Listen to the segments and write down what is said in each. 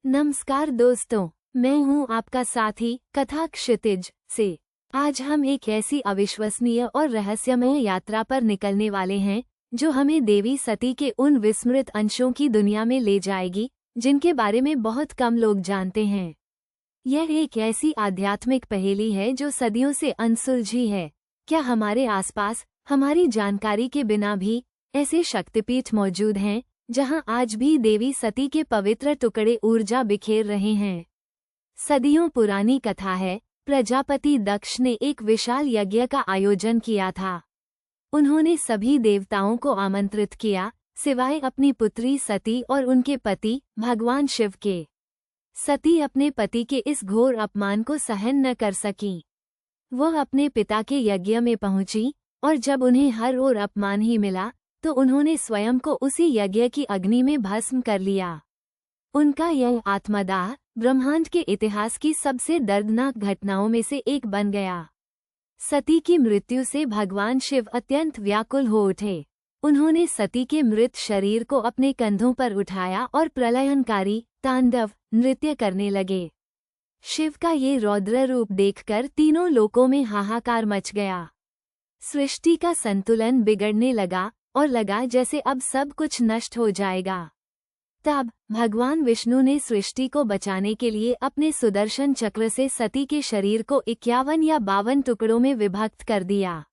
नमस्कार दोस्तों, मैं हूं आपका साथी कथा क्षितिज से। आज हम एक ऐसी अविश्वसनीय और रहस्यमय यात्रा पर निकलने वाले हैं जो हमें देवी सती के उन विस्मृत अंशों की दुनिया में ले जाएगी जिनके बारे में बहुत कम लोग जानते हैं। यह एक ऐसी आध्यात्मिक पहेली है जो सदियों से अनसुलझी है। क्या हमारे आसपास हमारी जानकारी के बिना भी ऐसे शक्तिपीठ मौजूद हैं जहां आज भी देवी सती के पवित्र टुकड़े ऊर्जा बिखेर रहे हैं? सदियों पुरानी कथा है, प्रजापति दक्ष ने एक विशाल यज्ञ का आयोजन किया था। उन्होंने सभी देवताओं को आमंत्रित किया, सिवाय अपनी पुत्री सती और उनके पति भगवान शिव के। सती अपने पति के इस घोर अपमान को सहन न कर सकी। वह अपने पिता के यज्ञ में पहुंची और जब उन्हें हर ओर अपमान ही मिला तो उन्होंने स्वयं को उसी यज्ञ की अग्नि में भस्म कर लिया। उनका यह आत्मदाह ब्रह्मांड के इतिहास की सबसे दर्दनाक घटनाओं में से एक बन गया। सती की मृत्यु से भगवान शिव अत्यंत व्याकुल हो उठे। उन्होंने सती के मृत शरीर को अपने कंधों पर उठाया और प्रलयनकारी तांडव नृत्य करने लगे। शिव का ये रौद्र रूप देखकर तीनों लोकों में हाहाकार मच गया। सृष्टि का संतुलन बिगड़ने लगा और लगा जैसे अब सब कुछ नष्ट हो जाएगा। तब भगवान विष्णु ने सृष्टि को बचाने के लिए अपने सुदर्शन चक्र से सती के शरीर को 51 या 52 टुकड़ों में विभक्त कर दिया।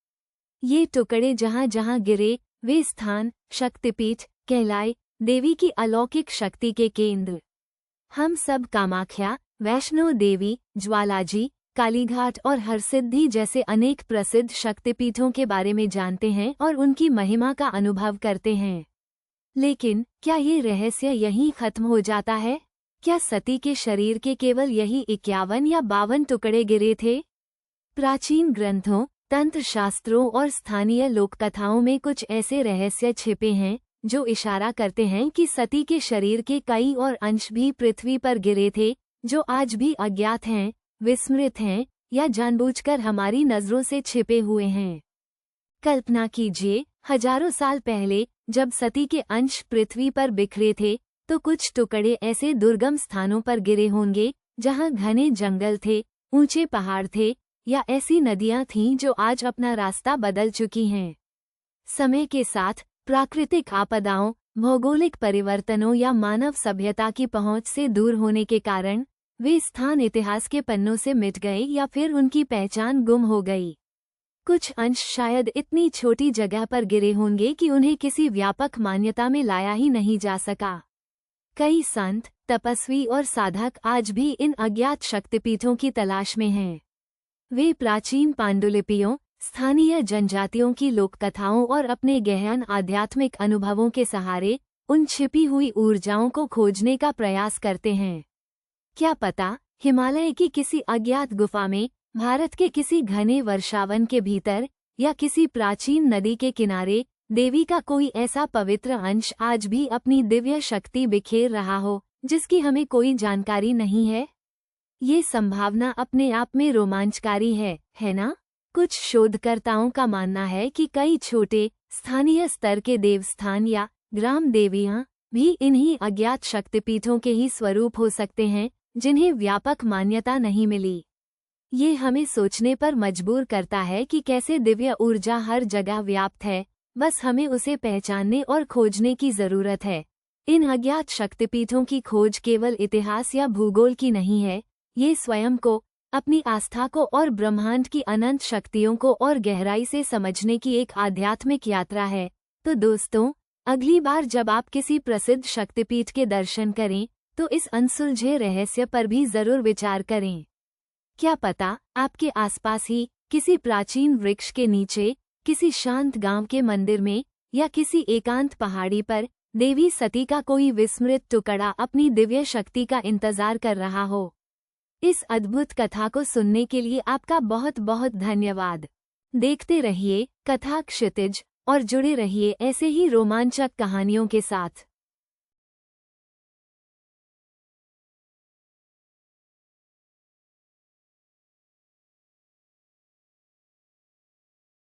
ये टुकड़े जहाँ जहाँ गिरे वे स्थान शक्तिपीठ कहलाए, देवी की अलौकिक शक्ति के केंद्र। हम सब कामाख्या, वैष्णो देवी, ज्वालाजी, कालीघाट और हरसिद्धि जैसे अनेक प्रसिद्ध शक्तिपीठों के बारे में जानते हैं और उनकी महिमा का अनुभव करते हैं। लेकिन क्या ये रहस्य यहीं खत्म हो जाता है? क्या सती के शरीर के केवल यही 51 या 52 टुकड़े गिरे थे? प्राचीन ग्रंथों, तंत्र शास्त्रों और स्थानीय लोककथाओं में कुछ ऐसे रहस्य छिपे हैं जो इशारा करते हैं कि सती के शरीर के कई और अंश भी पृथ्वी पर गिरे थे, जो आज भी अज्ञात हैं, विस्मृत हैं या जानबूझकर हमारी नजरों से छिपे हुए हैं। कल्पना कीजिए, हजारों साल पहले जब सती के अंश पृथ्वी पर बिखरे थे तो कुछ टुकड़े ऐसे दुर्गम स्थानों पर गिरे होंगे जहां घने जंगल थे, ऊंचे पहाड़ थे या ऐसी नदियां थीं जो आज अपना रास्ता बदल चुकी हैं। समय के साथ प्राकृतिक आपदाओं, भौगोलिक परिवर्तनों या मानव सभ्यता की पहुंच से दूर होने के कारण वे स्थान इतिहास के पन्नों से मिट गए या फिर उनकी पहचान गुम हो गई। कुछ अंश शायद इतनी छोटी जगह पर गिरे होंगे कि उन्हें किसी व्यापक मान्यता में लाया ही नहीं जा सका। कई संत, तपस्वी और साधक आज भी इन अज्ञात शक्तिपीठों की तलाश में हैं। वे प्राचीन पांडुलिपियों, स्थानीय जनजातियों की लोककथाओं और अपने गहन आध्यात्मिक अनुभवों के सहारे उन छिपी हुई ऊर्जाओं को खोजने का प्रयास करते हैं। क्या पता, हिमालय की किसी अज्ञात गुफा में, भारत के किसी घने वर्षावन के भीतर या किसी प्राचीन नदी के किनारे देवी का कोई ऐसा पवित्र अंश आज भी अपनी दिव्य शक्ति बिखेर रहा हो जिसकी हमें कोई जानकारी नहीं है। ये संभावना अपने आप में रोमांचकारी है ना? कुछ शोधकर्ताओं का मानना है कि कई छोटे स्थानीय स्तर के देवस्थान या ग्राम देवियां भी इन्हीं अज्ञात शक्तिपीठों के ही स्वरूप हो सकते हैं जिन्हें व्यापक मान्यता नहीं मिली। ये हमें सोचने पर मजबूर करता है कि कैसे दिव्य ऊर्जा हर जगह व्याप्त है, बस हमें उसे पहचानने और खोजने की जरूरत है। इन अज्ञात शक्तिपीठों की खोज केवल इतिहास या भूगोल की नहीं है, ये स्वयं को, अपनी आस्था को और ब्रह्मांड की अनंत शक्तियों को और गहराई से समझने की एक आध्यात्मिक यात्रा है। तो दोस्तों, अगली बार जब आप किसी प्रसिद्ध शक्तिपीठ के दर्शन करें तो इस अनसुलझे रहस्य पर भी जरूर विचार करें। क्या पता, आपके आसपास ही किसी प्राचीन वृक्ष के नीचे, किसी शांत गांव के मंदिर में या किसी एकांत पहाड़ी पर देवी सती का कोई विस्मृत टुकड़ा अपनी दिव्य शक्ति का इंतजार कर रहा हो। इस अद्भुत कथा को सुनने के लिए आपका बहुत बहुत धन्यवाद। देखते रहिए कथा क्षितिज और जुड़े रहिए ऐसे ही रोमांचक कहानियों के साथ।